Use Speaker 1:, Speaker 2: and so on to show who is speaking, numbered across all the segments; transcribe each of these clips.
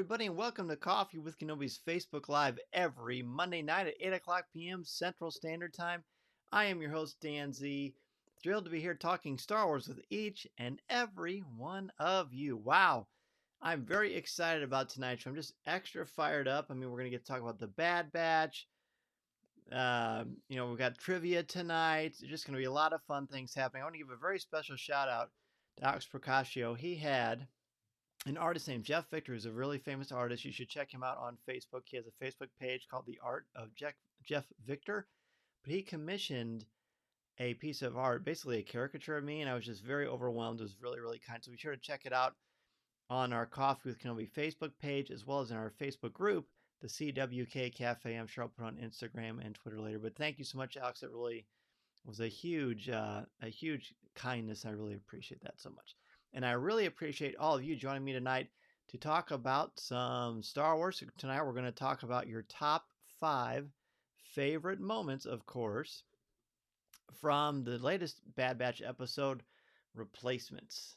Speaker 1: everybody, and welcome to Coffee with Kenobi's Facebook Live every Monday night at 8 o'clock p.m. Central Standard Time. I am your host, Dan Z. Thrilled to be here talking Star Wars with each and every one of you. Wow, I'm very excited about tonight's show. I'm just extra fired up. I mean, we're going to get to talk about the Bad Batch. We've got trivia tonight. There's just going to be a lot of fun things happening. I want to give a very special shout out to Alex Procaccio. He had an artist named Jeff Victor, who's a really famous artist. You should check him out on Facebook. He has a Facebook page called The Art of Jeff Victor. But he commissioned a piece of art, basically a caricature of me, and I was just very overwhelmed. It was really, really kind. So be sure to check it out on our Coffee with Kenobi Facebook page, as well as in our Facebook group, the CWK Cafe. I'm sure I'll put on Instagram and Twitter later. But thank you so much, Alex. It really was a huge kindness. I really appreciate that so much. And I really appreciate all of you joining me tonight to talk about some Star Wars. Tonight we're going to talk about your top 5 favorite moments, of course, from the latest Bad Batch episode, Replacements.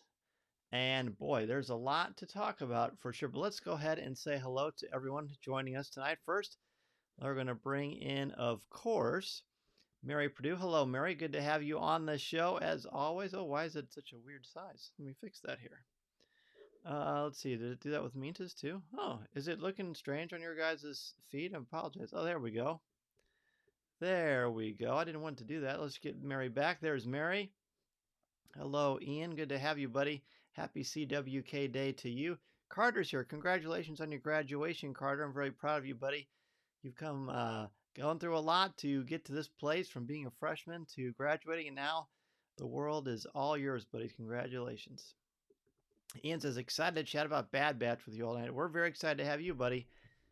Speaker 1: And boy, there's a lot to talk about for sure. But let's go ahead and say hello to everyone joining us tonight. First, we're going to bring in, of course, Mary Purdue. Hello, Mary. Good to have you on the show as always. Oh, why is it such a weird size? Let me fix that here. Let's see. Did it do that with Minta's too? Oh, is it looking strange on your guys' feed? I apologize. Oh, there we go. There we go. I didn't want to do that. Let's get Mary back. There's Mary. Hello, Ian. Good to have you, buddy. Happy CWK Day to you. Carter's here. Congratulations on your graduation, Carter. I'm very proud of you, buddy. You've come going through a lot to get to this place, from being a freshman to graduating, and now the world is all yours, buddy. Congratulations. Ian says, excited to chat about Bad Batch with you all night. We're very excited to have you, buddy.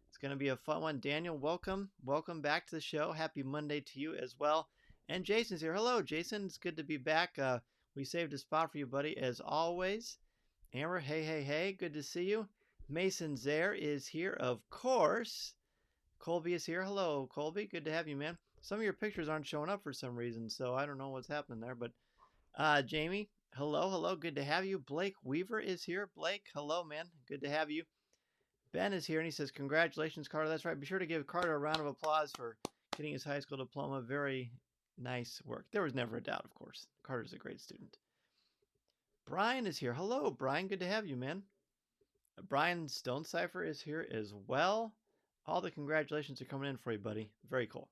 Speaker 1: It's going to be a fun one. Daniel, welcome. Welcome back to the show. Happy Monday to you as well. And Jason's here. Hello, Jason. It's good to be back. We saved a spot for you, buddy, as always. Amber, hey. Good to see you. Mason Zare is here, of course. Colby is here. Hello, Colby. Good to have you, man. Some of your pictures aren't showing up for some reason, so I don't know what's happening there. But Jamie, hello. Good to have you. Blake Weaver is here. Blake, hello, man. Good to have you. Ben is here, and he says, congratulations, Carter. That's right. Be sure to give Carter a round of applause for getting his high school diploma. Very nice work. There was never a doubt, of course. Carter's a great student. Brian is here. Hello, Brian. Good to have you, man. Brian Stonecipher is here as well. All the congratulations are coming in for you, buddy. Very cool.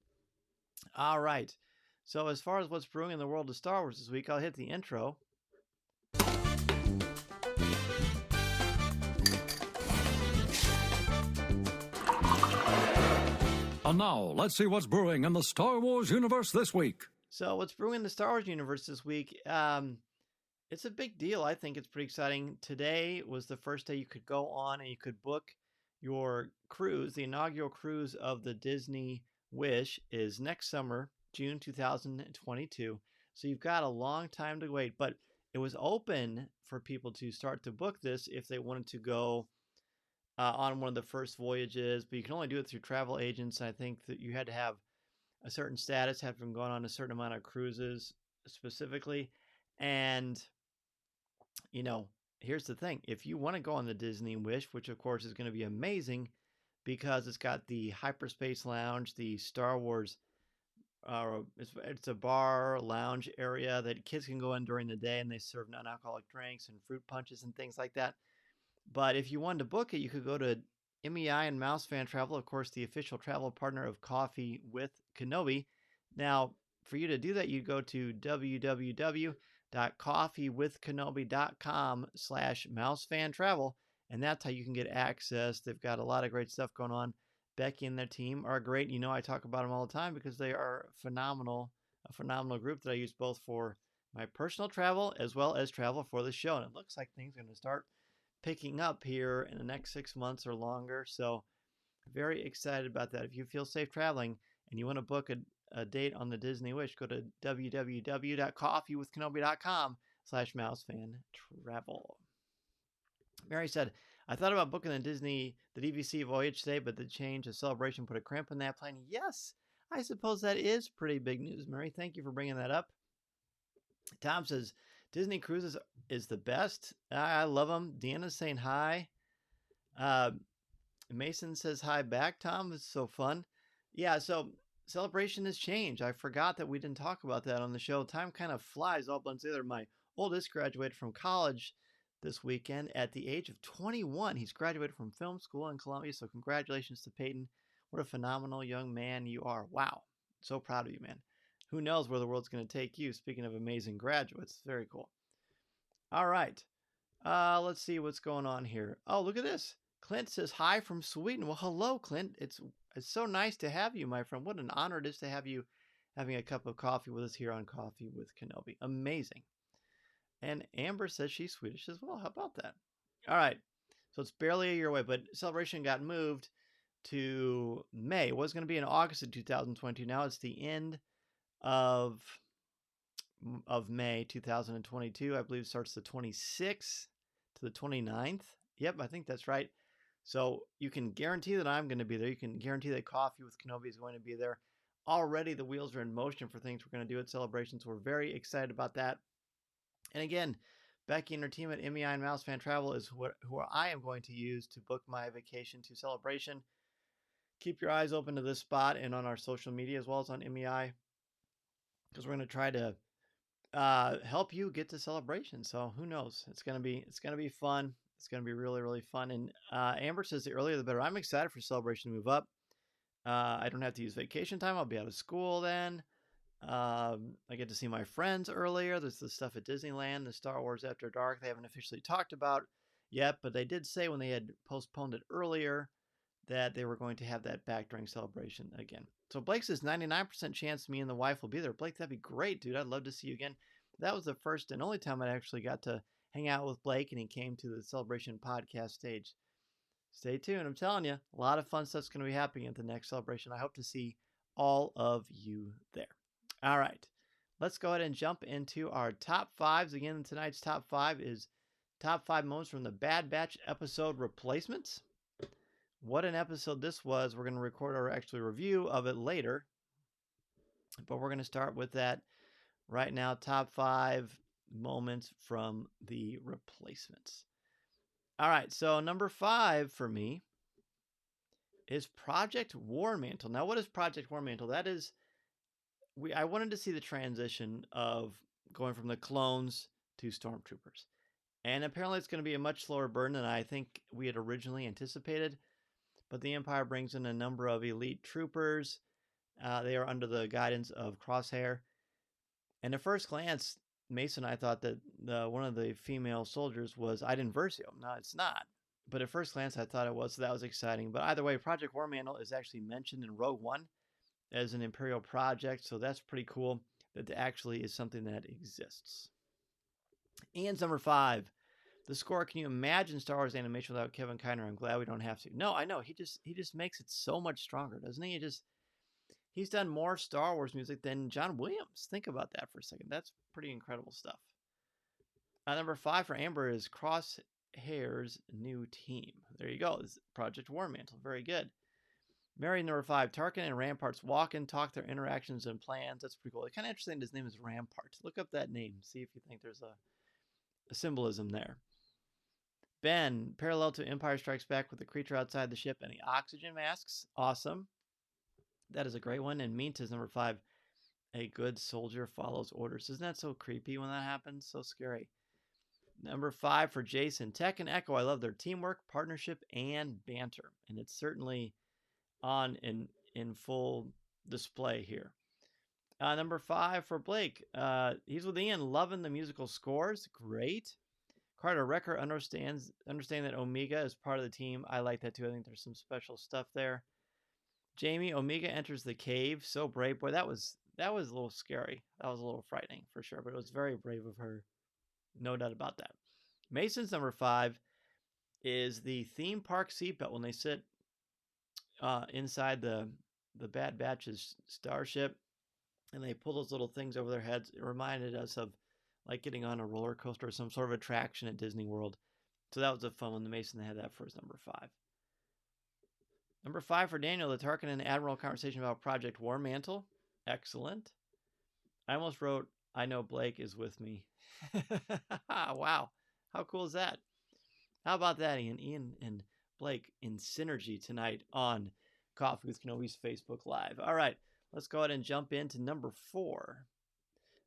Speaker 1: All right. So as far as what's brewing in the world of Star Wars this week, I'll hit the intro.
Speaker 2: And now, let's see what's brewing in the Star Wars universe this week.
Speaker 1: So what's brewing in the Star Wars universe this week? It's a big deal. I think it's pretty exciting. Today was the first day you could go on and you could book your cruise. The inaugural cruise of the Disney Wish is next summer, June 2022. So you've got a long time to wait, but it was open for people to start to book this if they wanted to go on one of the first voyages, but you can only do it through travel agents. I think that you had to have a certain status, have been going on a certain amount of cruises specifically. And, here's the thing. If you want to go on the Disney Wish, which of course is going to be amazing because it's got the hyperspace lounge, the Star Wars, it's a bar lounge area that kids can go in during the day, and they serve non-alcoholic drinks and fruit punches and things like that. But if you wanted to book it, you could go to MEI and Mouse Fan Travel, of course, the official travel partner of Coffee with Kenobi. Now, for you to do that, you go to www.coffeewithkenobi.com/mousefantravel, and that's how you can get access. They've got a lot of great stuff going on. Becky and their team are great. I talk about them all the time because they are a phenomenal group that I use both for my personal travel as well as travel for the show. And it looks like things are going to start picking up here in the next 6 months or longer. So very excited about that. If you feel safe traveling and you want to book a date on the Disney Wish, go to www.coffeewithkenobi.com/mousefantravel. Mary said, I thought about booking the DVC voyage today, but the change of celebration put a crimp in that plan. Yes, I suppose that is pretty big news, Mary. Thank you for bringing that up. Tom says, Disney Cruises is the best. I love them. Deanna's saying hi. Mason says hi back, Tom. It's so fun. Yeah, so celebration has changed. I forgot that we didn't talk about that on the show. Time kind of flies all blends together. My oldest graduated from college this weekend at the age of 21. He's graduated from film school in Columbia, so congratulations to Peyton. What a phenomenal young man you are. Wow. So proud of you, man. Who knows where the world's going to take you? Speaking of amazing graduates, very cool. All right. Let's see what's going on here. Oh, look at this. Clint says hi from Sweden. Well, hello, Clint. It's so nice to have you, my friend. What an honor it is to have you having a cup of coffee with us here on Coffee with Kenobi. Amazing. And Amber says she's Swedish as well. How about that? All right. So it's barely a year away, but celebration got moved to May. It was going to be in August of 2022. Now it's the end of May 2022. I believe it starts the 26th to the 29th. Yep, I think that's right. So you can guarantee that I'm going to be there. You can guarantee that Coffee with Kenobi is going to be there. Already the wheels are in motion for things we're going to do at Celebrations. We're very excited about that. And again, Becky Entertainment, MEI, and Mouse Fan Travel is who I am going to use to book my vacation to Celebration. Keep your eyes open to this spot and on our social media as well as on MEI, because we're going to try to help you get to Celebration. So who knows? It's gonna be fun. It's gonna be really, really fun. And Amber says the earlier the better. I'm excited for Celebration to move up. I don't have to use vacation time. I'll be out of school then. I get to see my friends earlier. There's the stuff at Disneyland, the Star Wars After Dark. They haven't officially talked about yet, but they did say when they had postponed it earlier that they were going to have that back during Celebration again. So Blake says 99% chance me and the wife will be there. Blake, that'd be great, dude. I'd love to see you again. That was the first and only time I actually got to hang out with Blake, and he came to the Celebration podcast stage. Stay tuned. I'm telling you, a lot of fun stuff's going to be happening at the next Celebration. I hope to see all of you there. All right. Let's go ahead and jump into our top fives. Again, tonight's top five is top 5 moments from the Bad Batch episode Replacements. What an episode this was. We're going to record our actual review of it later, but we're going to start with that right now. Top 5 moments from the Replacements. All right, so number 5 for me is Project War Mantle. Now, what is Project War Mantle? That is, I wanted to see the transition of going from the clones to stormtroopers. And apparently it's going to be a much slower burn than I think we had originally anticipated. But the Empire brings in a number of elite troopers. They are under the guidance of Crosshair. And at first glance, Mason and I thought that one of the female soldiers was Iden Versio. No, it's not. But at first glance, I thought it was, so that was exciting. But either way, Project War Mantle is actually mentioned in Rogue One as an Imperial project, so that's pretty cool that it actually is something that exists. And number 5, the score. Can you imagine Star Wars animation without Kevin Kiner? I'm glad we don't have to. No, I know. He just makes it so much stronger, doesn't he? He's done more Star Wars music than John Williams. Think about that for a second. That's pretty incredible stuff. Number 5 for Amber is Crosshair's new team. There you go. This is Project War Mantle. Very good. Mary, number 5. Tarkin and Ramparts walk and talk their interactions and plans. That's pretty cool. It's kind of interesting. His name is Rampart. Look up that name. See if you think there's a symbolism there. Ben, parallel to Empire Strikes Back with the creature outside the ship and the oxygen masks. Awesome. That is a great one. And Mean is number 5. A good soldier follows orders. Isn't that so creepy when that happens? So scary. Number 5 for Jason. Tech and Echo. I love their teamwork, partnership, and banter. And it's certainly on in full display here. Number 5 for Blake. He's with Ian. Loving the musical scores. Great. Carter Wrecker understand that Omega is part of the team. I like that too. I think there's some special stuff there. Jamie, Omega enters the cave. So brave. Boy, that was a little scary. That was a little frightening for sure, but it was very brave of her. No doubt about that. Mason's number 5 is the theme park seatbelt when they sit inside the Bad Batch's starship and they pull those little things over their heads. It reminded us of like getting on a roller coaster or some sort of attraction at Disney World. So that was a fun one. The Mason had that for his number 5. Number 5 for Daniel, the Tarkin and Admiral conversation about Project War Mantle. Excellent. I almost wrote, I know Blake is with me. Wow. How cool is that? How about that, Ian? Ian and Blake in synergy tonight on Coffee with Kenobi's Facebook Live. All right, let's go ahead and jump into number 4.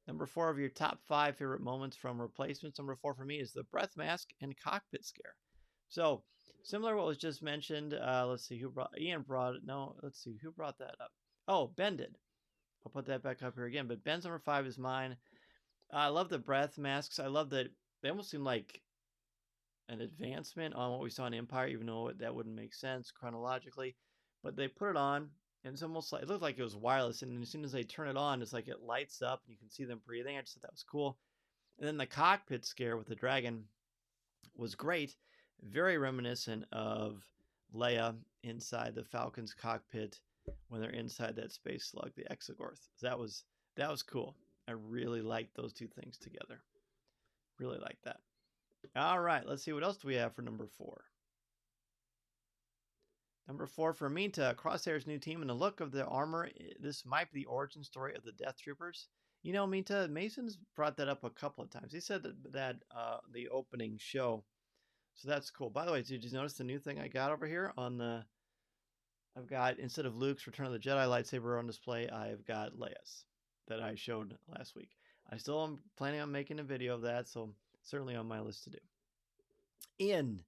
Speaker 1: Number 4 of your top 5 favorite moments from replacements. Number 4 for me is the breath mask and cockpit scare. So similar to what was just mentioned. Let's see who brought. Ian brought it. No, let's see who brought that up. Oh, Ben did. I'll put that back up here again. But Ben's number 5 is mine. I love the breath masks. I love that they almost seem like an advancement on what we saw in Empire, even though that wouldn't make sense chronologically. But they put it on, and it's almost like it looked like it was wireless. And as soon as they turn it on, it's like it lights up, and you can see them breathing. I just thought that was cool. And then the cockpit scare with the dragon was great, very reminiscent of Leia inside the Falcon's cockpit when they're inside that space slug, the Exogorth. That was cool. I really liked those two things together. Really like that. All right, let's see what else do we have for number 4. Number 4 for Minta, Crosshair's new team and the look of the armor. This might be the origin story of the Death Troopers. You know, Minta, Mason's brought that up a couple of times. He said that the opening show. So that's cool. By the way, did you notice the new thing I got over here on the... I've got, instead of Luke's Return of the Jedi lightsaber on display, I've got Leia's that I showed last week. I still am planning on making a video of that, so certainly on my list to do. Ian,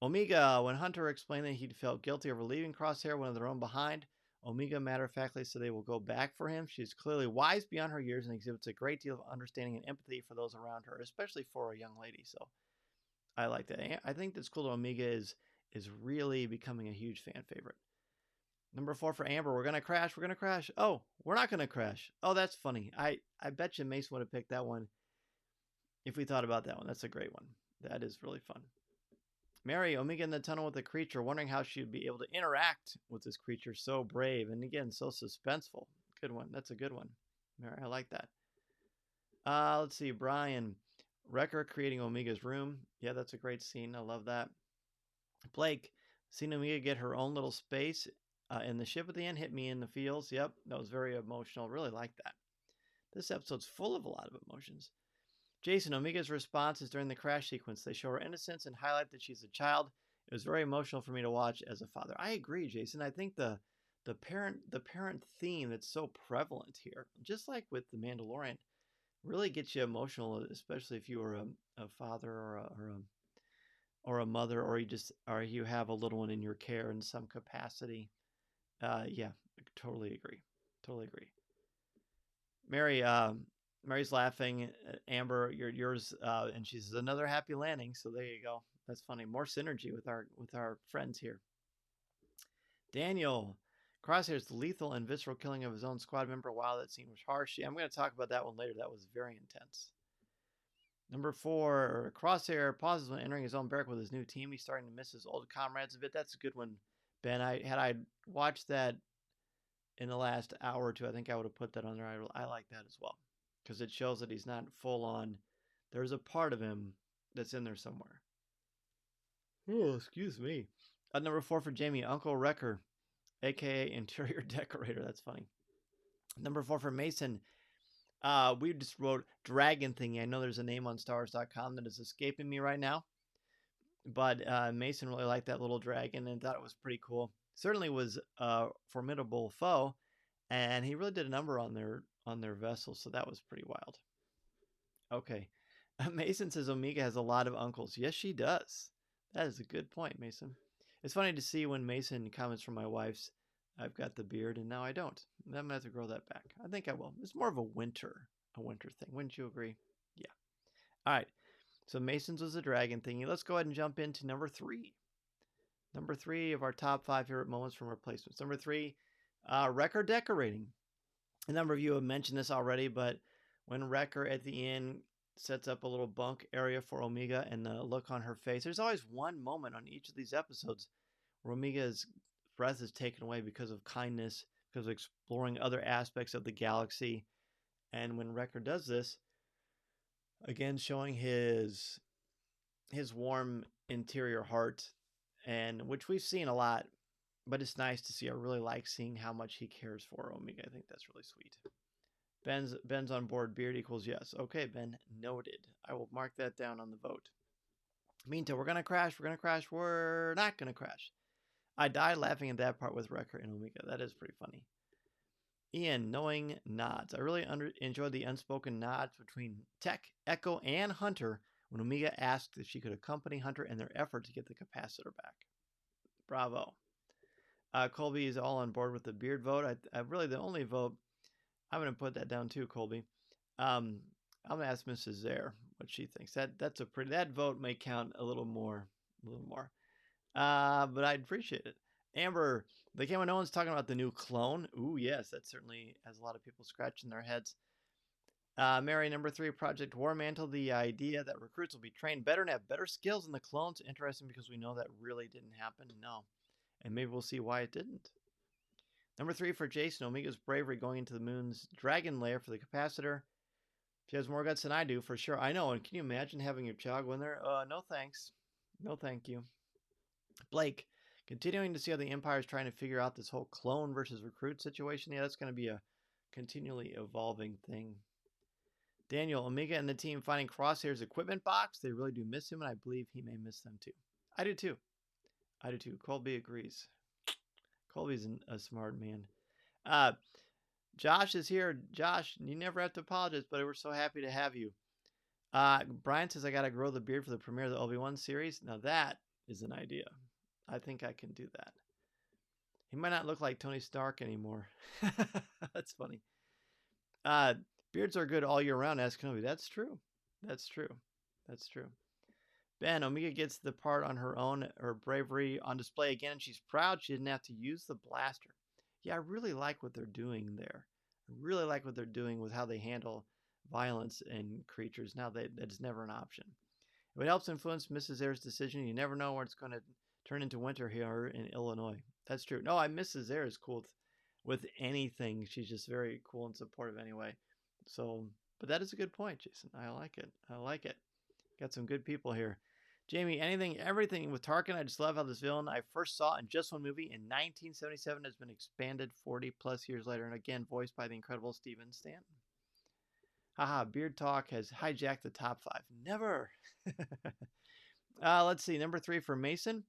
Speaker 1: Omega, when Hunter explained that he'd felt guilty over leaving Crosshair, one of their own behind, Omega matter-of-factly said they will go back for him. She's clearly wise beyond her years and exhibits a great deal of understanding and empathy for those around her, especially for a young lady. So I like that. I think that's cool that Omega is really becoming a huge fan favorite. Number 4 for Amber, we're going to crash. We're going to crash. Oh, we're not going to crash. Oh, that's funny. I bet you Mason would have picked that one if we thought about that one. That's a great one. That is really fun. Mary, Omega in the tunnel with the creature, wondering how she would be able to interact with this creature. So brave. And again, so suspenseful. Good one. That's a good one. Mary, I like that. Let's see. Brian, Wrecker creating Omega's room. Yeah, that's a great scene. I love that. Blake, seeing Omega get her own little space in the ship at the end, hit me in the feels. Yep, that was very emotional. Really like that. This episode's full of a lot of emotions. Jason, Omega's responses during the crash sequence. They show her innocence and highlight that she's a child. It was very emotional for me to watch as a father. I agree, Jason. I think the parent theme that's so prevalent here, just like with The Mandalorian, really gets you emotional, especially if you are a father or a mother, or you have a little one in your care in some capacity. Yeah, I totally agree. Totally agree. Mary's laughing. Amber, yours, and she says another happy landing. So there you go. That's funny. More synergy with our friends here. Daniel, Crosshair's lethal and visceral killing of his own squad member. Wow, that scene was harsh. Yeah, I'm going to talk about that one later. That was very intense. Number 4, Crosshair pauses when entering his own barrack with his new team. He's starting to miss his old comrades a bit. That's a good one, Ben. I watched that in the last hour or two, I think I would have put that on there. I like that as well, because it shows that he's not full on. There's a part of him that's in there somewhere. Oh, excuse me. Number 4 for Jamie, Uncle Wrecker, aka interior decorator. That's funny. Number 4 for Mason. We just wrote dragon thingy. I know there's a name on StarWars.com that is escaping me right now, but Mason really liked that little dragon and thought it was pretty cool. Certainly was a formidable foe, and he really did a number on their vessel, so that was pretty wild. Okay. Mason says Omega has a lot of uncles. Yes, she does. That is a good point, Mason. It's funny to see when Mason comments from my wife's, I've got the beard and now I don't. I'm going to have to grow that back. I think I will. It's more of a winter thing. Wouldn't you agree? Yeah. All right. So Mason's was a dragon thingy. Let's go ahead and jump into number 3. Number 3 of our top 5 favorite moments from replacements. Number 3, Wrecker decorating. A number of you have mentioned this already, but when Wrecker at the end sets up a little bunk area for Omega and the look on her face, there's always one moment on each of these episodes where Omega's breath is taken away because of kindness, because of exploring other aspects of the galaxy. And when Wrecker does this, again showing his warm interior heart, and which we've seen a lot, but it's nice to see. I really like seeing how much he cares for Omega. I think that's really sweet. Ben's on board. Beard equals yes. Okay, Ben, noted. I will mark that down on the vote. Minta, we're gonna crash. We're gonna crash. We're not gonna crash. I died laughing at that part with Wrecker and Omega. That is pretty funny. Ian, knowing nods. I really enjoyed the unspoken nods between Tech, Echo, and Hunter when Omega asked if she could accompany Hunter in their effort to get the capacitor back. Bravo. Colby is all on board with the beard vote. I really the only vote. I'm going to put that down too, Colby. I'm going to ask Mrs. Zare what she thinks. That's a pretty. That vote may count a little more. But I'd appreciate it. Amber, the game when no one's talking about the new clone. Ooh, yes, that certainly has a lot of people scratching their heads. Mary, number 3, Project Warmantle. The idea that recruits will be trained better and have better skills than the clones. Interesting because we know that really didn't happen. No. And maybe we'll see why it didn't. Number 3 for Jason, Omega's bravery going into the moon's dragon lair for the capacitor. She has more guts than I do, for sure. I know, and can you imagine having your child go in there? No thanks. No thank you. Blake, continuing to see how the Empire is trying to figure out this whole clone versus recruit situation. Yeah, that's going to be a continually evolving thing. Daniel, Omega and the team finding Crosshair's equipment box. They really do miss him, and I believe he may miss them too. I do too. Colby agrees. Colby's a smart man. Josh is here. Josh, you never have to apologize, but we're so happy to have you. Brian says I got to grow the beard for the premiere of the Obi-Wan series. Now that is an idea. I think I can do that. He might not look like Tony Stark anymore. That's funny. Beards are good all year round, asked Kenobi. That's true. Ben, Omega gets the part on her own, her bravery on display again, and she's proud she didn't have to use the blaster. Yeah, I really like what they're doing there. I really like what they're doing with how they handle violence in creatures. Now that's never an option. If it helps influence Mrs. Zare's decision, you never know where it's going to turn into winter here in Illinois. That's true. No, Mrs. Zare is cool with anything. She's just very cool and supportive anyway. So, but that is a good point, Jason. I like it. Got some good people here. Jamie, everything with Tarkin. I just love how this villain I first saw in just one movie in 1977 has been expanded 40 plus years later, and again voiced by the incredible Steven Stanton. Haha, Beard Talk has hijacked the top 5. Never. Let's see. Number 3 for Mason.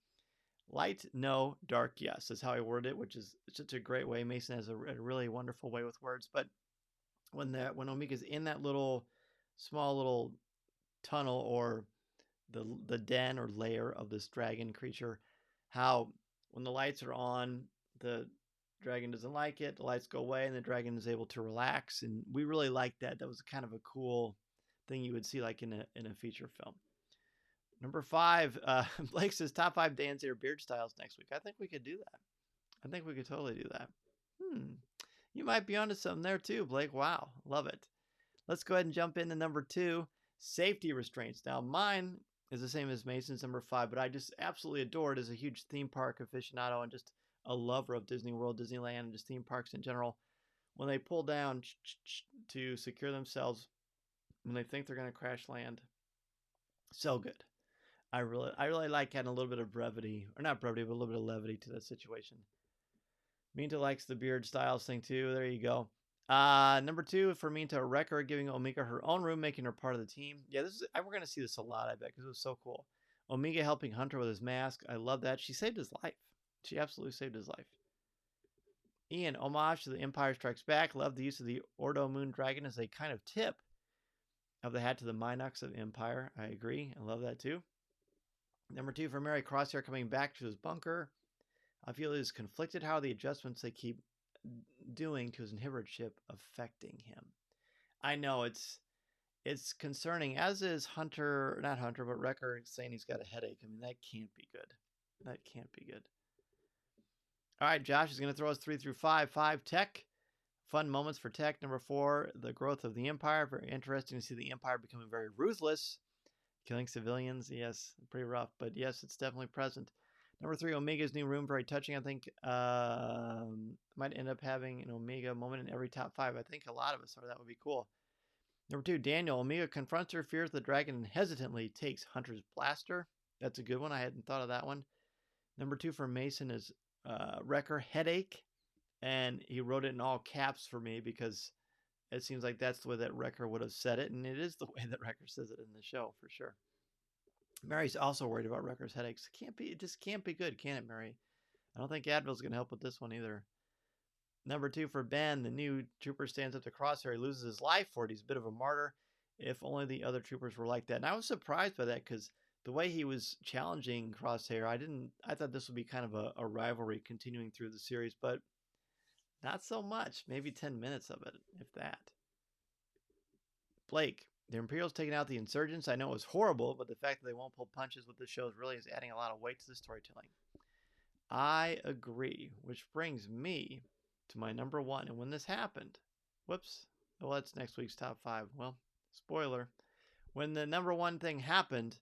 Speaker 1: Light, no. Dark, yes. Is how I word it, which is such a great way. Mason has a really wonderful way with words. But when Omega's in that small little tunnel or the den or lair of this dragon creature, how when the lights are on, the dragon doesn't like it. The lights go away, and the dragon is able to relax. And we really liked that. That was kind of a cool thing you would see like in a feature film. Number 5, Blake says top 5 Dan's Air beard styles next week. I think we could do that. I think we could totally do that. You might be onto something there too, Blake. Wow, love it. Let's go ahead and jump into number 2, safety restraints. Now mine is the same as Mason's number 5, but I just absolutely adore it as a huge theme park aficionado and just a lover of Disney World, Disneyland, and just theme parks in general. When they pull down to secure themselves, when they think they're going to crash land, so good. I really like adding a little bit of brevity, or not brevity, but a little bit of levity to that situation. Minta likes the beard styles thing too. There you go. Number 2 for Minta, Wrecker giving Omega her own room, making her part of the team. Yeah, we're gonna see this a lot, I bet, because it was so cool. Omega helping Hunter with his mask. I love that. She saved his life. She absolutely saved his life. Ian, homage to the Empire Strikes Back. Love the use of the Ordo Moon Dragon as a kind of tip of the hat to the Minox of Empire. I agree. I love that too. Number 2 for Mary, Crosshair coming back to his bunker. I feel he is conflicted how the adjustments they keep doing to his inhibitor chip affecting him. I know it's concerning, as is not Hunter, but Wrecker saying he's got a headache. I mean, that can't be good. All right, Josh is going to throw us 3 through 5. 5, Tech. Fun moments for Tech. Number 4, the growth of the Empire. Very interesting to see the Empire becoming very ruthless. Killing civilians, yes, pretty rough, but yes, it's definitely present. Number 3, Omega's new room, very touching. I think might end up having an Omega moment in every top 5. I think a lot of us are. That would be cool. Number 2, Daniel. Omega confronts her fears of the dragon and hesitantly takes Hunter's blaster. That's a good one. I hadn't thought of that one. Number 2 for Mason is Wrecker, headache. And he wrote it in all caps for me because it seems like that's the way that Wrecker would have said it. And it is the way that Wrecker says it in the show, for sure. Mary's also worried about Wrecker's headaches. It just can't be good, can it, Mary? I don't think Advil's going to help with this one either. Number 2 for Ben, the new trooper stands up to Crosshair. He loses his life for it. He's a bit of a martyr. If only the other troopers were like that. And I was surprised by that because the way he was challenging Crosshair, I thought this would be kind of a rivalry continuing through the series, but not so much. Maybe 10 minutes of it, if that. Blake, the Imperials taking out the insurgents. I know it was horrible, but the fact that they won't pull punches with this show really is adding a lot of weight to the storytelling. I agree, which brings me to my number 1. And when this happened, whoops, well, that's next week's top 5. Well, spoiler. When the number 1 thing happened,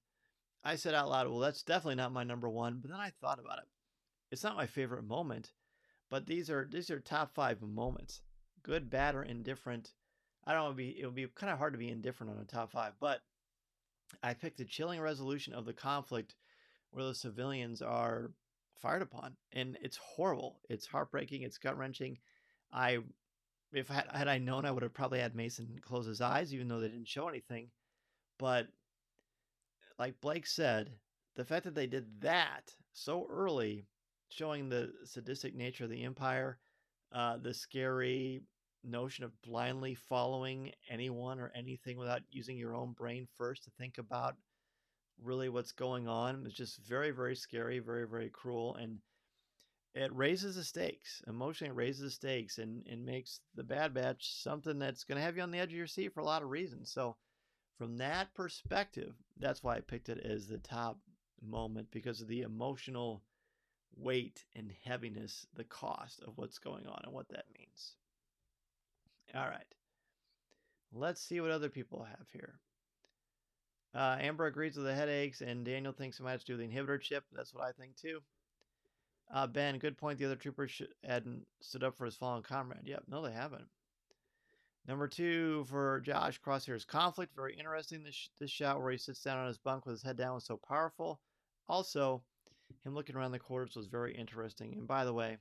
Speaker 1: I said out loud, well, that's definitely not my number 1. But then I thought about it. It's not my favorite moment, but these are top 5 moments. Good, bad, or indifferent. I don't know, it would be kind of hard to be indifferent on a top 5, but I picked the chilling resolution of the conflict where the civilians are fired upon, and it's horrible. It's heartbreaking. It's gut wrenching. If had I known, I would have probably had Mason close his eyes, even though they didn't show anything. But like Blake said, the fact that they did that so early, showing the sadistic nature of the Empire, the scary notion of blindly following anyone or anything without using your own brain first to think about really what's going on, is just very, very scary, very, very cruel, and it raises the stakes. Emotionally, it raises the stakes and makes the Bad Batch something that's going to have you on the edge of your seat for a lot of reasons. So from that perspective, that's why I picked it as the top moment, because of the emotional weight and heaviness, the cost of what's going on and what that means. All right. Let's see what other people have here. Amber agrees with the headaches, and Daniel thinks it might have to do with the inhibitor chip. That's what I think too. Ben, good point. The other troopers hadn't stood up for his fallen comrade. Yep, no, they haven't. Number 2 for Josh, Crosshair's conflict. Very interesting. This shot where he sits down on his bunk with his head down was so powerful. Also, him looking around the quarters was very interesting. And by the way,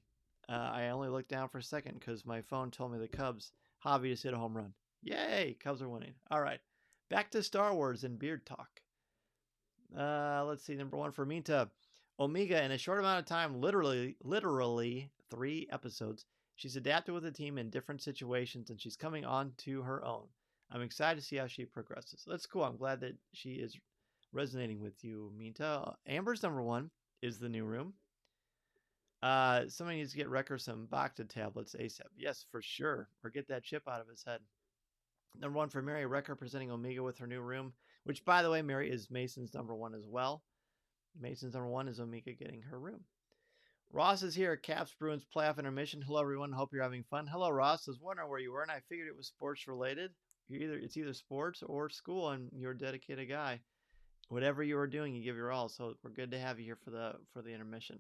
Speaker 1: I only looked down for a second because my phone told me the Cubs, Javi just hit a home run. Yay, Cubs are winning. All right, back to Star Wars and beard talk. Let's see, number 1 for Minta. Omega, in a short amount of time, literally 3 episodes, she's adapted with the team in different situations, and she's coming on to her own. I'm excited to see how she progresses. That's cool. I'm glad that she is resonating with you, Minta. Amber's number 1 is the new room. Somebody needs to get Wrecker some Bacta tablets ASAP. Yes, for sure. Or get that chip out of his head. Number 1 for Mary, Wrecker presenting Omega with her new room, which, by the way, Mary is Mason's number 1 as well. Mason's number 1 is Omega getting her room. Ross is here at Caps Bruins playoff intermission. Hello, everyone. Hope you're having fun. Hello, Ross. I was wondering where you were, and I figured it was sports related. It's either sports or school, and you're a dedicated guy. Whatever you are doing, you give your all. So we're good to have you here for the intermission.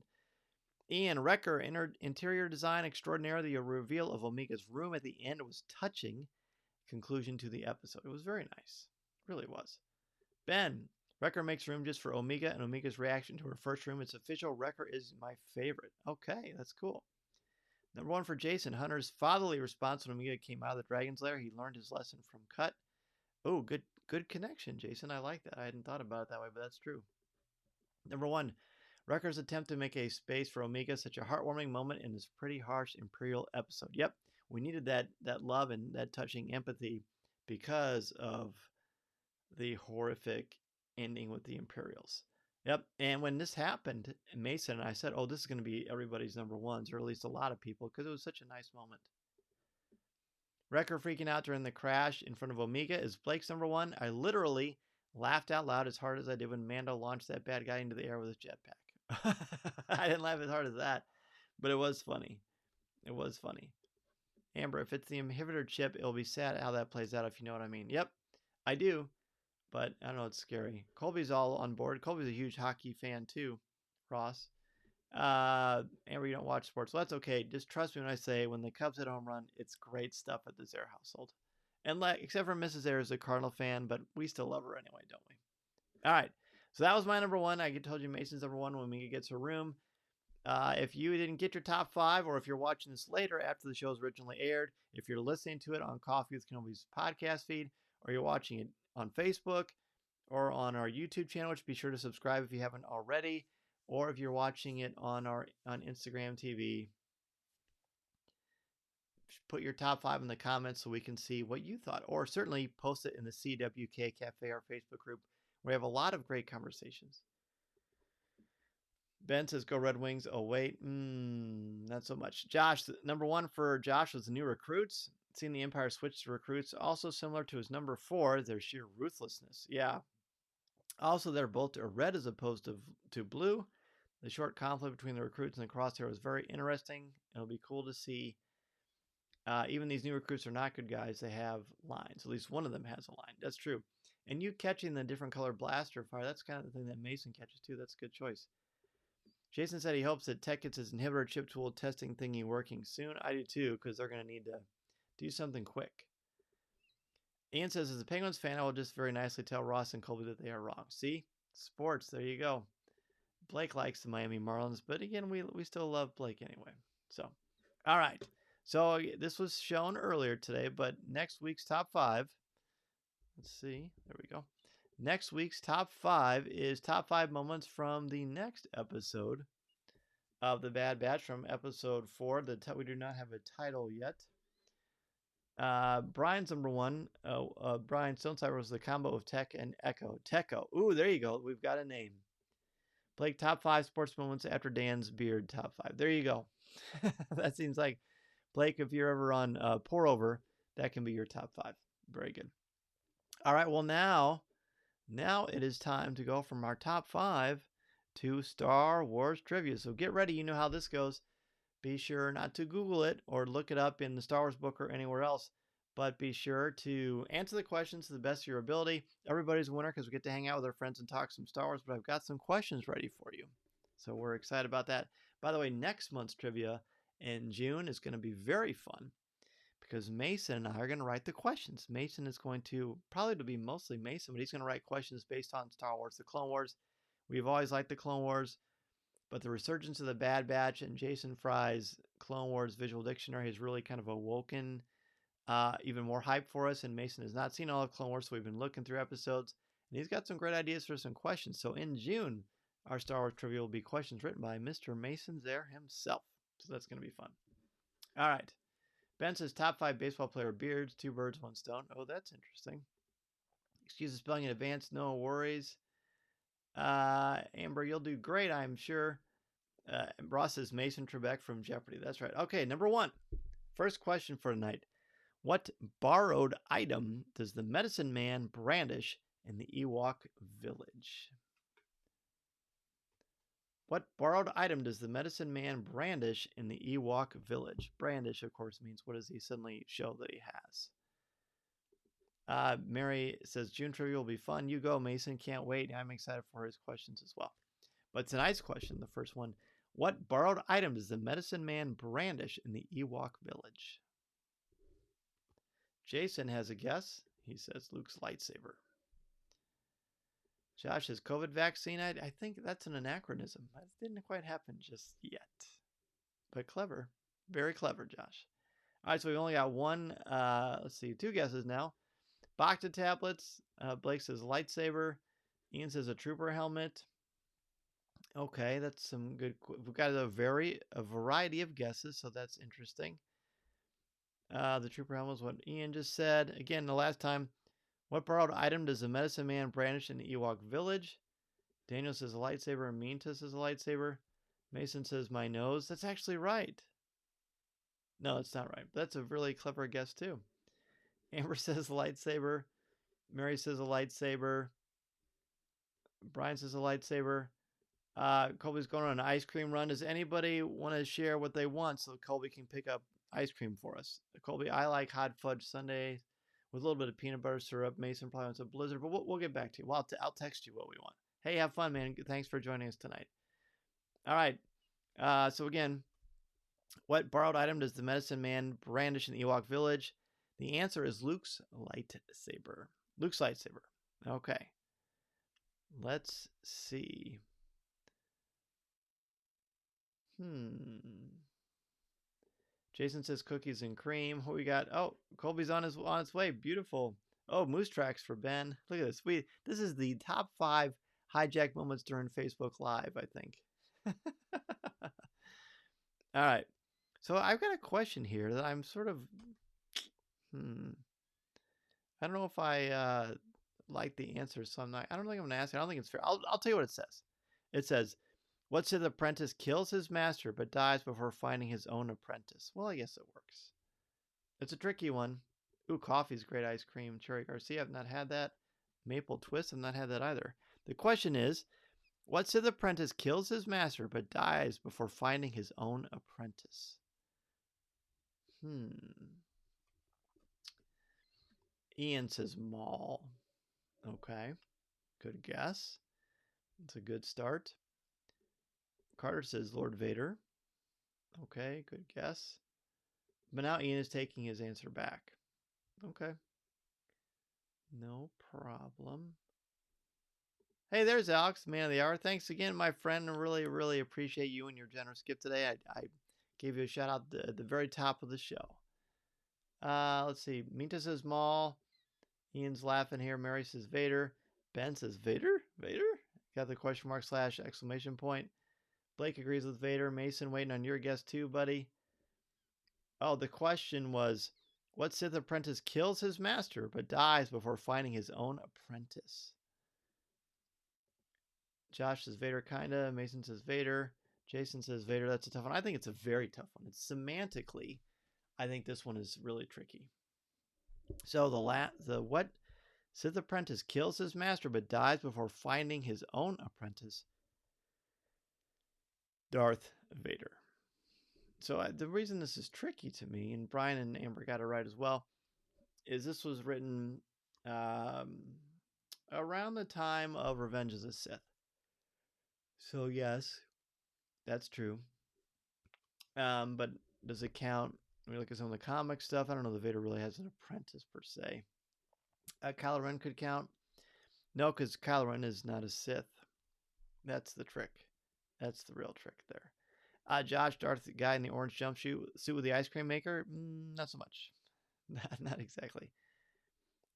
Speaker 1: Ian, Wrecker, interior design extraordinaire. The reveal of Omega's room at the end was touching. Conclusion to the episode. It was very nice. It really was. Ben, Wrecker makes room just for Omega, and Omega's reaction to her first room. It's official. Wrecker is my favorite. Okay, that's cool. Number 1 for Jason. Hunter's fatherly response when Omega came out of the Dragon's Lair. He learned his lesson from Cut. Oh, good connection, Jason. I like that. I hadn't thought about it that way, but that's true. Number 1, Wrecker's attempt to make a space for Omega. Such a heartwarming moment in this pretty harsh Imperial episode. Yep, we needed that love and that touching empathy because of the horrific ending with the Imperials. Yep, and when this happened, Mason and I said, oh, this is going to be everybody's number 1s, or at least a lot of people, because it was such a nice moment. Wrecker freaking out during the crash in front of Omega is Blake's number 1. I literally laughed out loud as hard as I did when Mando launched that bad guy into the air with his jetpack. I didn't laugh as hard as that, but it was funny. It was funny. Amber, if it's the inhibitor chip, it'll be sad how that plays out, if you know what I mean. Yep, I do. But I don't know, it's scary. Colby's all on board. Colby's a huge hockey fan too, Ross. Amber, you don't watch sports. Well, that's okay. Just trust me when I say when the Cubs hit a home run, it's great stuff at the Zare household. And except for Mrs. Zare is a Cardinal fan, but we still love her anyway, don't we? All right. So that was my number 1. I told you Mason's number 1 when Mika gets her room. If you didn't get your top 5, or if you're watching this later after the show's originally aired, if you're listening to it on Coffee with Kenobi's podcast feed, or you're watching it on Facebook, or on our YouTube channel, which be sure to subscribe if you haven't already, or if you're watching it on Instagram TV. Put your top 5 in the comments so we can see what you thought, or certainly post it in the CWK Cafe, our Facebook group. We have a lot of great conversations. Ben says, go Red Wings. Oh, wait. Not so much. Josh, number 1 for Josh was the new recruits. Seeing the Empire switch to recruits. Also similar to his number 4, their sheer ruthlessness. Yeah. Also, they're both red as opposed to blue. The short conflict between the recruits and the crosshair was very interesting. It'll be cool to see. Even these new recruits are not good guys. They have lines. At least one of them has a line. That's true. And you catching the different color blaster fire, that's kind of the thing that Mason catches too. That's a good choice. Jason said he hopes that Tech gets his inhibitor chip tool testing thingy working soon. I do too, because they're going to need to do something quick. Ian says, as a Penguins fan, I will just very nicely tell Ross and Colby that they are wrong. See? Sports, there you go. Blake likes the Miami Marlins, but again, we still love Blake anyway. So, all right. So this was shown earlier today, but next week's top 5. Let's see. There we go. Next week's top 5 is top 5 moments from the next episode of The Bad Batch, from episode 4. We do not have a title yet. Brian's number 1. Brian Stonesider was the combo of Tech and Echo. Techo. Ooh, there you go. We've got a name. Blake, top 5 sports moments after Dan's beard, top 5. There you go. That seems like, Blake, if you're ever on Pour Over, that can be your top 5. Very good. All right, well, now it is time to go from our top 5 to Star Wars trivia. So get ready. You know how this goes. Be sure not to Google it or look it up in the Star Wars book or anywhere else, but be sure to answer the questions to the best of your ability. Everybody's a winner because we get to hang out with our friends and talk some Star Wars, but I've got some questions ready for you. So we're excited about that. By the way, next month's trivia in June is going to be very fun because Mason and I are going to write the questions. Mason is going to, probably to be mostly Mason, but he's going to write questions based on Star Wars, the Clone Wars. We've always liked the Clone Wars, but the resurgence of the Bad Batch and Jason Fry's Clone Wars Visual Dictionary has really kind of awoken even more hype for us. And Mason has not seen all of Clone Wars, so we've been looking through episodes, and he's got some great ideas for some questions. So in June, our Star Wars trivia will be questions written by Mr. Mason Zare himself. So that's going to be fun. All right. Ben says top 5 baseball player beards, 2 birds, 1 stone. Oh, that's interesting. Excuse the spelling in advance. No worries. Amber, you'll do great, I'm sure. Ross says Mason Trebek from Jeopardy. That's right. Okay, number 1. First question for tonight. What borrowed item does the medicine man brandish in the Ewok village? What borrowed item does the medicine man brandish in the Ewok village? Brandish, of course, means what does he suddenly show that he has? Mary says June trivia will be fun. You go, Mason. Can't wait. I'm excited for his questions as well. But tonight's question, the first one, what borrowed item does the medicine man brandish in the Ewok village? Jason has a guess. He says Luke's lightsaber. Josh says COVID vaccine. I think that's an anachronism. That didn't quite happen just yet. But clever. Very clever, Josh. All right, so we've only got one, let's see, 2 guesses now. Bacta tablets. Blake says lightsaber. Ian says a trooper helmet. Okay, that's some good. We've got a variety of guesses, so that's interesting. The trooper helmet was what Ian just said. Again, the last time, what borrowed item does the medicine man brandish in the Ewok village? Daniel says a lightsaber. Minta says a lightsaber. Mason says my nose. That's actually right. No, it's not right. That's a really clever guess too. Amber says lightsaber. Mary says a lightsaber. Brian says a lightsaber. Colby's going on an ice cream run. Does anybody want to share what they want so Colby can pick up ice cream for us? Colby, I like hot fudge sundae with a little bit of peanut butter syrup. Mason probably wants a blizzard, but we'll get back to you. Well, I'll text you what we want. Hey, have fun, man. Thanks for joining us tonight. All right. So again, what borrowed item does the medicine man brandish in the Ewok village? The answer is Luke's lightsaber. Luke's lightsaber. Okay. Let's see. Jason says cookies and cream. What we got? Oh, Colby's on its way. Beautiful. Oh, moose tracks for Ben. Look at this. This is the top 5 hijack moments during Facebook Live, I think. All right. So I've got a question here that I'm sort of, I don't know if I like the answer, so I don't think I'm going to ask it. I don't think it's fair. I'll tell you what it says. It says, what Sith apprentice kills his master but dies before finding his own apprentice? Well, I guess it works. It's a tricky one. Ooh, coffee's great ice cream. Cherry Garcia, I've not had that. Maple Twist, I've not had that either. The question is, what Sith apprentice kills his master but dies before finding his own apprentice? Ian says Maul. Okay, good guess. It's a good start. Carter says Lord Vader. Okay, good guess. But now Ian is taking his answer back. Okay. No problem. Hey, there's Alex, man of the hour. Thanks again, my friend. I really, really appreciate you and your generous gift today. I gave you a shout out at the very top of the show. Let's see. Minta says Maul. Ian's laughing here. Mary says Vader. Ben says Vader? Vader? Got the question mark / exclamation point. Blake agrees with Vader. Mason waiting on your guess too, buddy. Oh, the question was, what Sith apprentice kills his master but dies before finding his own apprentice? Josh says Vader, kinda. Mason says Vader. Jason says Vader. That's a tough one. I think it's a very tough one. It's semantically, I think this one is really tricky. So the what Sith apprentice kills his master but dies before finding his own apprentice? Darth Vader. So the reason this is tricky to me, and Brian and Amber got it right as well, is this was written around the time of Revenge of the Sith. So yes, that's true. But does it count? When we look at some of the comic stuff, I don't know that Vader really has an apprentice per se. Kylo Ren could count. No, because Kylo Ren is not a Sith. That's the trick. That's the real trick there. Josh, Darth, the guy in the orange jumpsuit with the ice cream maker? Not so much. Not exactly.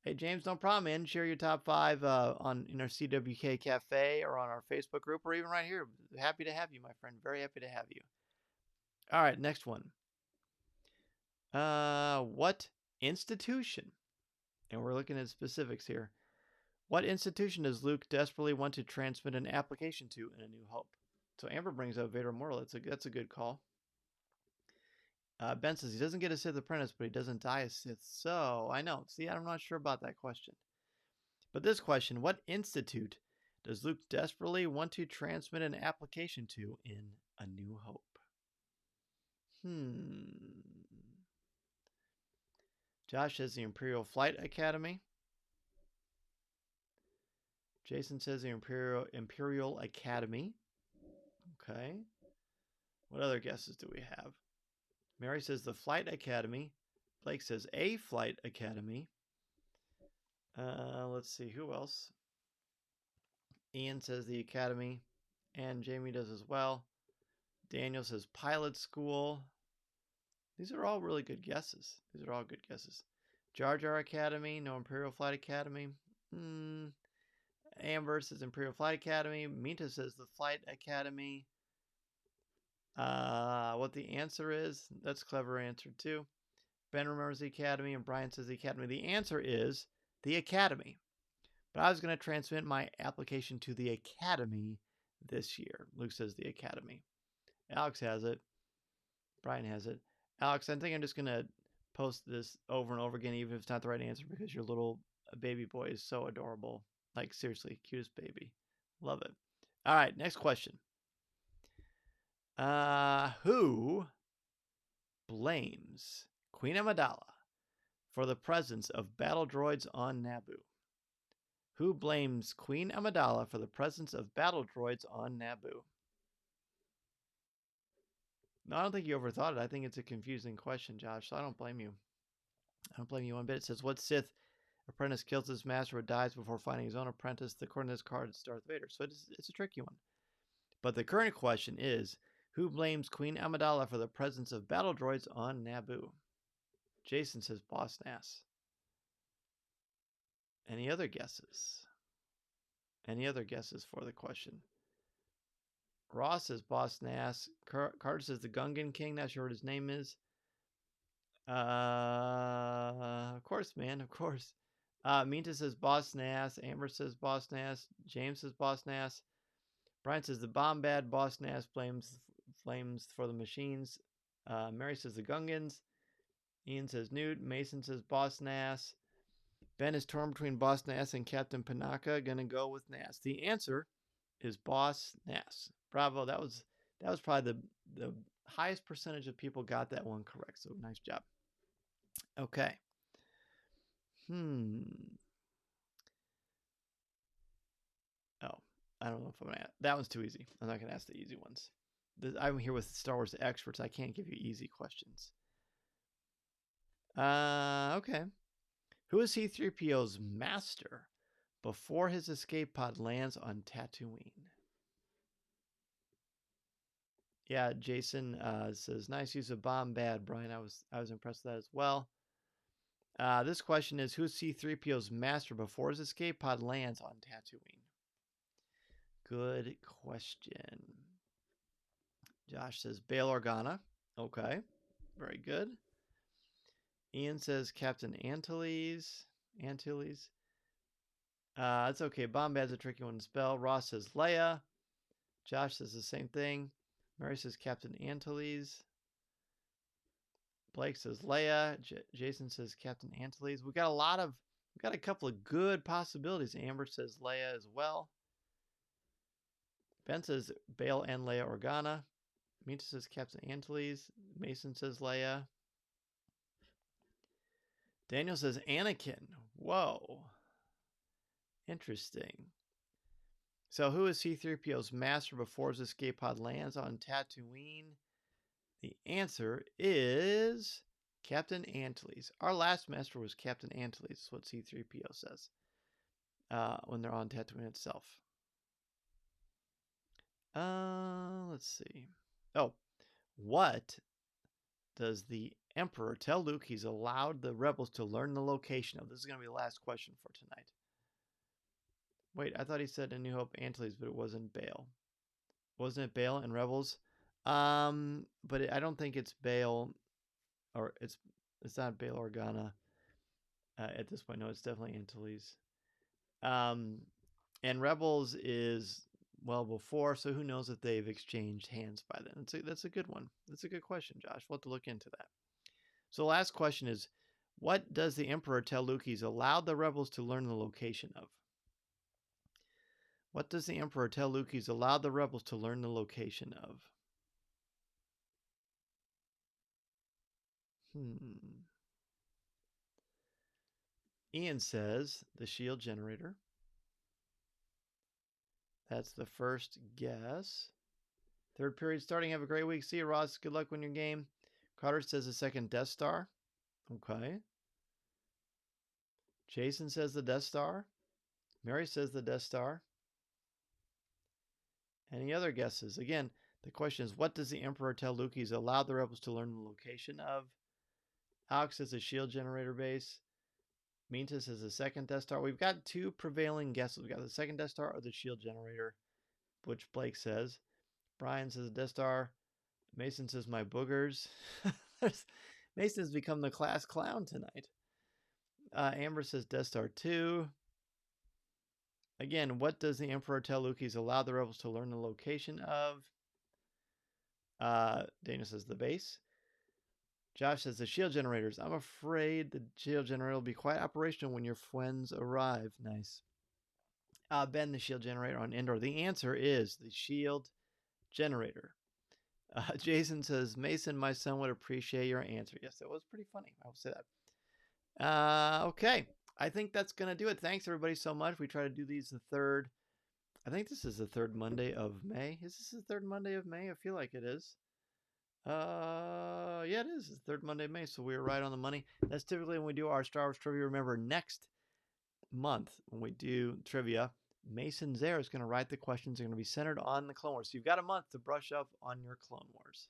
Speaker 1: Hey, James, no problem, man. Share your top 5 on our CWK Cafe or on our Facebook group or even right here. Happy to have you, my friend. Very happy to have you. All right, next one. What institution? And we're looking at specifics here. What institution does Luke desperately want to transmit an application to in A New Hope? So Amber brings up Vader Immortal. That's a good call. Ben says he doesn't get a Sith apprentice, but he doesn't die a Sith. So I know. See, I'm not sure about that question. But this question, what institute does Luke desperately want to transmit an application to in A New Hope? Josh says the Imperial Flight Academy. Jason says the Imperial Academy. Okay. What other guesses do we have? Mary says the Flight Academy. Blake says a Flight Academy. Let's see, who else? Ian says the Academy. And Jamie does as well. Daniel says Pilot School. These are all really good guesses. Jar Jar Academy. No Imperial Flight Academy. Amber says Imperial Flight Academy. Mita says the Flight Academy. What the answer is, that's a clever answer too. Ben remembers the Academy, and Brian says the Academy. The answer is the Academy. But I was going to transmit my application to the Academy this year. Luke says the Academy. Alex has it. Brian has it. Alex, I think I'm just going to post this over and over again, even if it's not the right answer, because your little baby boy is so adorable. Like, seriously, cutest baby. Love it. All right, next question. Who blames Queen Amidala for the presence of battle droids on Naboo? Who blames Queen Amidala for the presence of battle droids on Naboo? No, I don't think you overthought it. I think it's a confusing question, Josh, so I don't blame you. I don't blame you one bit. It says, what Sith apprentice kills his master or dies before finding his own apprentice? According to this card, it's Darth Vader. So it's a tricky one. But the current question is, who blames Queen Amidala for the presence of battle droids on Naboo? Jason says Boss Nass. Any other guesses? Any other guesses for the question? Ross says Boss Nass. Carter says the Gungan King. Not sure what his name is. Of course, man. Of course. Minta says Boss Nass. Amber says Boss Nass. James says Boss Nass. Brian says the Bombad. Boss Nass flames for the machines. Mary says the Gungans. Ian says Newt. Mason says Boss Nass. Ben is torn between Boss Nass and Captain Panaka. Gonna go with Nass. The answer is Boss Nass. Bravo. That was probably the highest percentage of people got that one correct. So nice job. Okay. Oh, I don't know if I'm gonna. That one's too easy. I'm not gonna ask the easy ones. I'm here with Star Wars experts. I can't give you easy questions. Okay. Who is C-3PO's master before his escape pod lands on Tatooine? Yeah, Jason says nice use of bomb bad, Brian. I was impressed with that as well. This question is who's C-3PO's master before his escape pod lands on Tatooine? Good question. Josh says Bail Organa. Okay, very good. Ian says Captain Antilles. It's okay. Bombad's a tricky one to spell. Ross says Leia. Josh says the same thing. Mary says Captain Antilles. Blake says Leia. Jason says Captain Antilles. We got a couple of good possibilities. Amber says Leia as well. Ben says Bail and Leia Organa. Minta says Captain Antilles. Mason says Leia. Daniel says Anakin. Whoa. Interesting. So who is C-3PO's master before his escape pod lands on Tatooine? The answer is Captain Antilles. Our last master was Captain Antilles. That's what C-3PO says when they're on Tatooine itself. Let's see. Oh, what does the Emperor tell Luke he's allowed the rebels to learn the location of? This is going to be the last question for tonight. Wait, I thought he said in New Hope Antilles, but it wasn't Bail. Wasn't it Bail and Rebels? But I don't think it's Bail, or it's not Bail Organa at this point. No, it's definitely Antilles. And Rebels is well before, so who knows if they've exchanged hands by then? That's a good one. That's a good question, Josh. We'll have to look into that. So the last question is, what does the Emperor tell Luke he's allowed the rebels to learn the location of? What does the Emperor tell Luke he's allowed the rebels to learn the location of? Ian says the shield generator. That's the first guess. Third period starting. Have a great week. See you, Ross. Good luck with your game. Carter says the second Death Star. Okay. Jason says the Death Star. Mary says the Death Star. Any other guesses? Again, the question is, what does the Emperor tell Luke he's allowed the rebels to learn the location of? Alex says the shield generator base. Minta says the second Death Star. We've got two prevailing guesses. We've got the second Death Star or the shield generator, which Blake says. Brian says the Death Star. Mason says my boogers. Mason has become the class clown tonight. Amber says Death Star 2. Again, what does the Emperor tell Luke he's allowed the rebels to learn the location of? Dana says the base. Josh says the shield generators. I'm afraid the shield generator will be quite operational when your friends arrive. Nice. Ben, the shield generator on Endor. The answer is the shield generator. Jason says, Mason, my son would appreciate your answer. Yes, that was pretty funny. I will say that. Okay. I think that's going to do it. Thanks, everybody, so much. We try to do these the third. I think this is the third Monday of May. Is this the third Monday of May? I feel like it is. Yeah, it is. It's the third Monday of May, so we're right on the money. That's typically when we do our Star Wars trivia. Remember, next month when we do trivia, Mason Zare is going to write the questions. They're going to be centered on the Clone Wars. So you've got a month to brush up on your Clone Wars.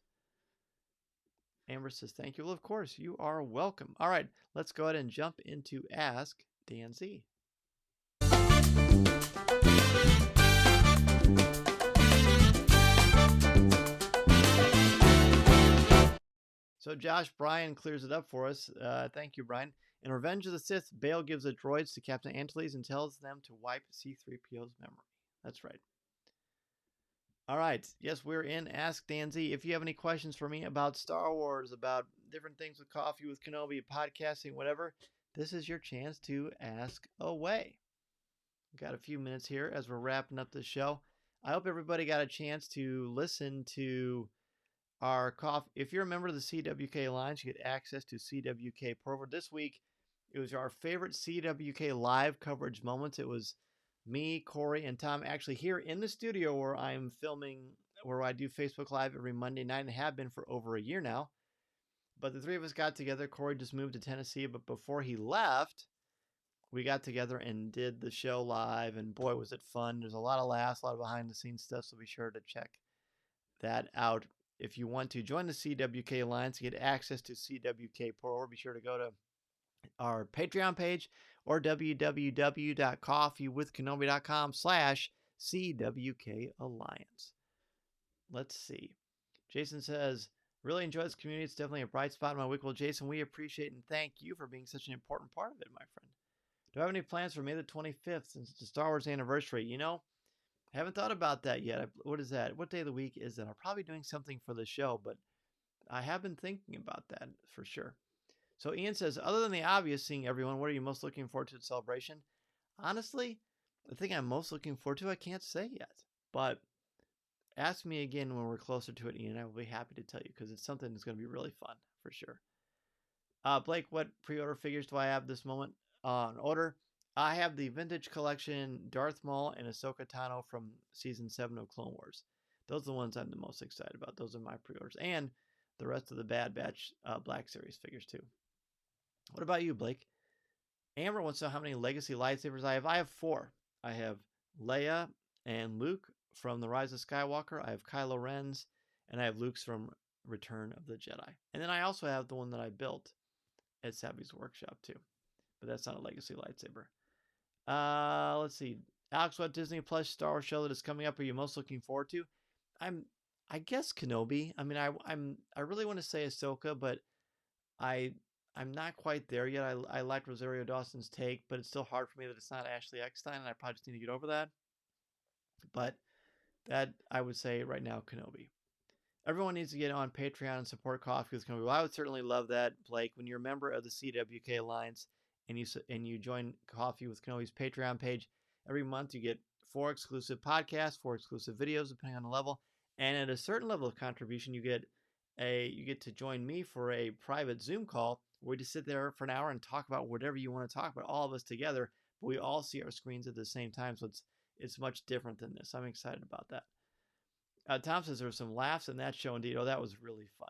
Speaker 1: Amber says, thank you. Well, of course, you are welcome. All right, let's go ahead and jump into Ask Dan Z. So Josh Bryan clears it up for us. Thank you, Brian. In Revenge of the Sith, Bail gives the droids to Captain Antilles and tells them to wipe C-3PO's memory. That's right. All right. Yes, we're in Ask Dan Z. If you have any questions for me about Star Wars, about different things with Coffee with Kenobi, podcasting, whatever, this is your chance to ask away. We've got a few minutes here as we're wrapping up the show. I hope everybody got a chance to listen to our coffee. If you're a member of the CWK Alliance, you get access to CWK Pro. This week, it was our favorite CWK live coverage moments. It was me, Corey, and Tom actually here in the studio where I'm filming, where I do Facebook Live every Monday night and have been for over a year now. But the three of us got together. Corey just moved to Tennessee, but before he left, we got together and did the show live, and boy, was it fun. There's a lot of laughs, a lot of behind-the-scenes stuff, so be sure to check that out. If you want to join the CWK Alliance and get access to CWK Pro, be sure to go to our Patreon page or www.coffeewithkenobi.com/CWK Alliance. Let's see. Jason says, really enjoy this community. It's definitely a bright spot in my week. Well, Jason, we appreciate and thank you for being such an important part of it, my friend. Do I have any plans for May the 25th since it's the Star Wars anniversary? You know, I haven't thought about that yet. What is that? What day of the week is that? I'm probably doing something for the show, but I have been thinking about that for sure. So Ian says, other than the obvious, seeing everyone, what are you most looking forward to the celebration? Honestly, the thing I'm most looking forward to, I can't say yet. But ask me again when we're closer to it, Ian. I will be happy to tell you because it's something that's going to be really fun for sure. Blake, what pre-order figures do I have this moment on order? I have the Vintage Collection Darth Maul and Ahsoka Tano from Season 7 of Clone Wars. Those are the ones I'm the most excited about. Those are my pre-orders. And the rest of the Bad Batch Black Series figures too. What about you, Blake? Amber wants to know how many Legacy lightsabers I have. I have 4. I have Leia and Luke from The Rise of Skywalker. I have Kylo Ren's, and I have Luke's from Return of the Jedi. And then I also have the one that I built at Savvy's workshop too. But that's not a Legacy lightsaber. Let's see. Alex, what Disney Plus Star Wars show that is coming up are you most looking forward to? I guess Kenobi. I mean, I really want to say Ahsoka, but I'm not quite there yet. I liked Rosario Dawson's take, but it's still hard for me that it's not Ashley Eckstein, and I probably just need to get over that. But that, I would say right now, Kenobi. Everyone needs to get on Patreon and support Coffee with Kenobi. Well, I would certainly love that, Blake. When you're a member of the CWK Alliance and you join Coffee with Kenobi's Patreon page, every month you get 4 exclusive podcasts, 4 exclusive videos, depending on the level. And at a certain level of contribution, you get to join me for a private Zoom call where we just sit there for an hour and talk about whatever you want to talk about, all of us together, but we all see our screens at the same time, so it's much different than this. I'm excited about that. Tom says there were some laughs in that show indeed. Oh, that was really fun.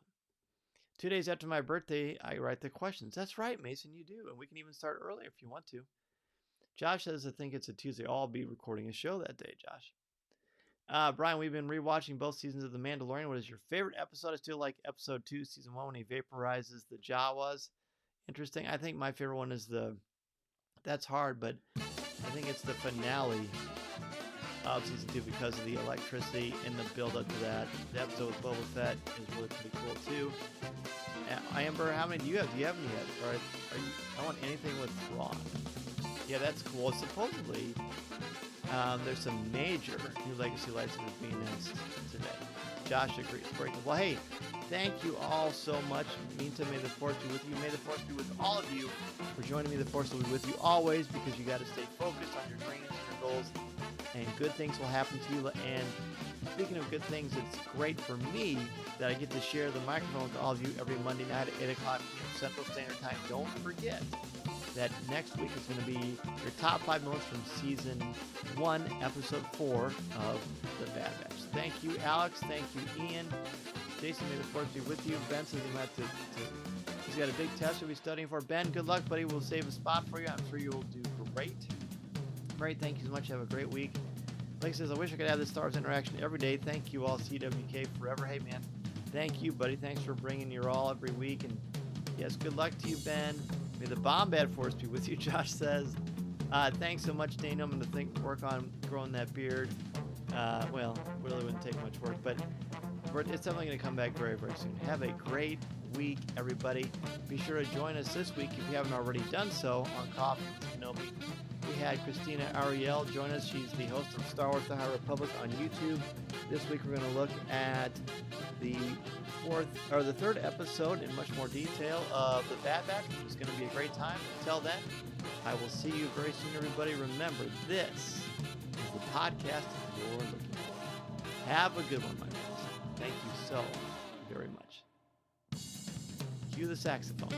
Speaker 1: 2 days after my birthday, I write the questions. That's right, Mason, you do, and we can even start earlier if you want to. Josh says, I think it's a Tuesday. I'll be recording a show that day, Josh. Brian, we've been rewatching both seasons of The Mandalorian. What is your favorite episode? I still like episode 2, season 1, when he vaporizes the Jawas. Interesting. I think my favorite one is that's hard, but I think it's the finale of season 2 because of the electricity and the build up to that. The episode with Boba Fett is really pretty cool too. Amber, how many do you have? Do you have any yet? Or I want anything with Thrawn. Yeah, that's cool. Supposedly, there's some major new Legacy lightsabers being announced today. Josh agrees. Great. Well, hey, thank you all so much. Meantime, may the Force be with you. May the Force be with all of you for joining me. The Force will be with you always because you got to stay focused on your dreams and your goals, and good things will happen to you. And speaking of good things, it's great for me that I get to share the microphone with all of you every Monday night at 8 o'clock Central Standard Time. Don't forget that next week is going to be your top 5 moments from season 1, episode 4 of The Bad Batch. Thank you, Alex. Thank you, Ian. Jason, may the Force be with you. Ben says he's got a big test he'll be studying for. Ben, good luck, buddy. We'll save a spot for you. I'm sure you'll do great. Great. Thank you so much. Have a great week. Blake says, I wish I could have this Star Wars interaction every day. Thank you all, CWK forever. Hey, man. Thank you, buddy. Thanks for bringing your all every week. And yes, good luck to you, Ben. May the Bombad Force be with you, Josh says. Thanks so much, Daniel. I'm going to work on growing that beard. Well, really wouldn't take much work, but it's definitely going to come back very, very soon. Have a great week, everybody. Be sure to join us this week if you haven't already done so on Coffee with Kenobi. We had Christina Ariel join us. She's the host of Star Wars The High Republic on YouTube. This week we're going to look at the third episode in much more detail of the Bad Batch. It's going to be a great time. Until then, I will see you very soon, everybody. Remember, this is the podcast you're looking for. Have a good one, my friends. Thank you so very much. Cue the saxophone.